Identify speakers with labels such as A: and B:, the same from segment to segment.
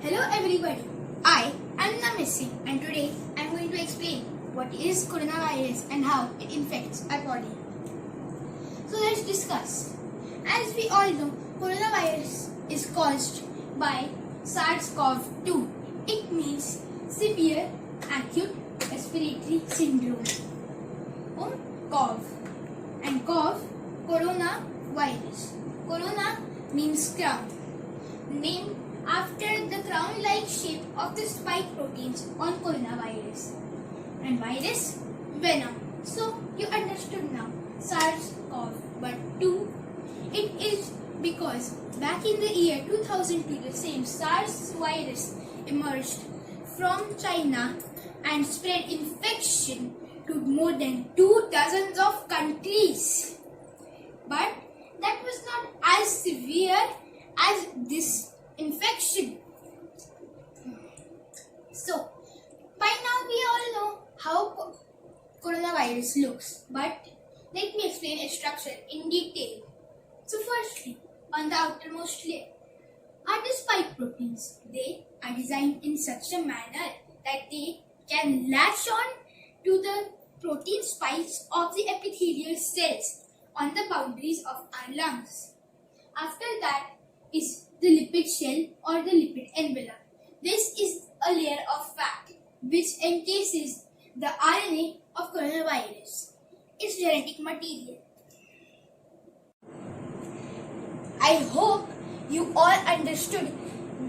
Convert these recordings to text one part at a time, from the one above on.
A: Hello everybody, I am Namissi and today I am going to explain what is coronavirus and how it infects our body. So let's discuss. As we all know, coronavirus is caused by SARS-CoV-2. It means severe acute respiratory syndrome. CoV and CoV, coronavirus. Corona means crown. Named after the crown-like shape of the spike proteins on coronavirus. And virus, venom. So you understood now, SARS-CoV-2. It is because back in the year 2002, the same SARS virus emerged from China and spread infection to more than 24 of countries. But that was not as severe as this infection. So, by now we all know how coronavirus looks, but let me explain its structure in detail. So firstly, on the outermost layer are the spike proteins. They are designed in such a manner that they can latch on to the protein spikes of the epithelial cells on the boundaries of our lungs. After that is the lipid shell or the lipid envelope. This is a layer of fat which encases the RNA of coronavirus, its genetic material. I hope you all understood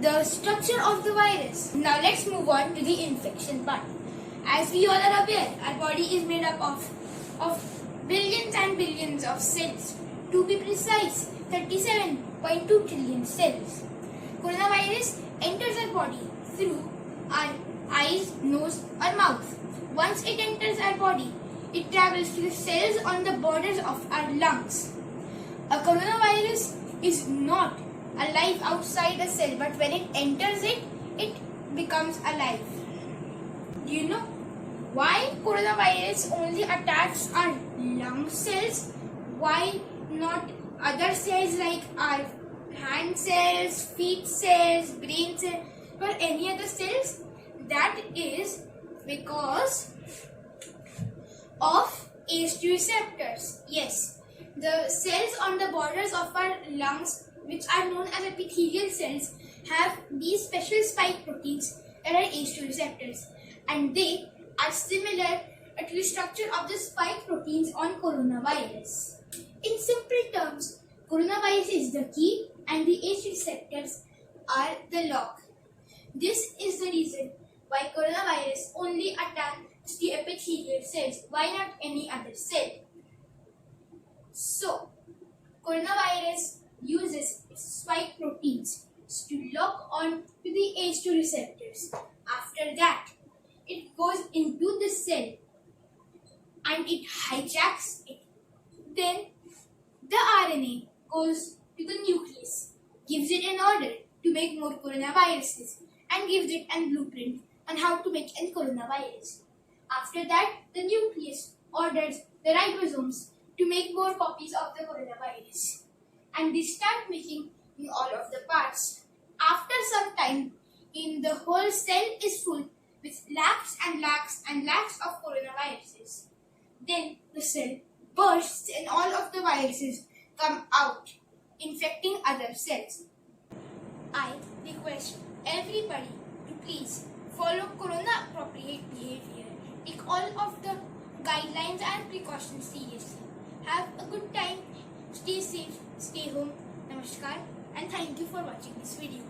A: the structure of the virus. Now let's move on to the infection part. As we all are aware, our body is made up of billions and billions of cells. To be precise, 37.2 trillion cells. Coronavirus enters our body through our eyes, nose or mouth. Once it enters our body, it travels to the cells on the borders of our lungs. A coronavirus is not alive outside a cell, but when it enters it, it becomes alive. Do you know why coronavirus only attacks our lung cells? Why not other cells like our hand cells, feet cells, brain cells, or any other cells? That is because of ACE2 receptors. Yes, the cells on the borders of our lungs, which are known as epithelial cells, have these special spike proteins that are ACE2 receptors, and they are similar to the structure of the spike proteins on coronavirus. In simple terms, coronavirus is the key and the ACE receptors are the lock. This is the reason why coronavirus only attacks the epithelial cells. Why not any other cell? So, coronavirus uses its spike proteins to lock on to the ACE2 receptors. After that, it goes into the cell and it hijacks it. Then the RNA goes to the nucleus, gives it an order to make more coronaviruses and gives it a blueprint on how to make a coronavirus. After that, the nucleus orders the ribosomes to make more copies of the coronavirus. And they start making all of the parts. After some time, the whole cell is full with lakhs and lakhs and lakhs of coronaviruses. Then the cell bursts and all of the viruses come out, infecting other cells. I request everybody to please follow corona-appropriate behavior. Take all of the guidelines and precautions seriously. Have a good time. Stay safe. Stay home. Namaskar. And thank you for watching this video.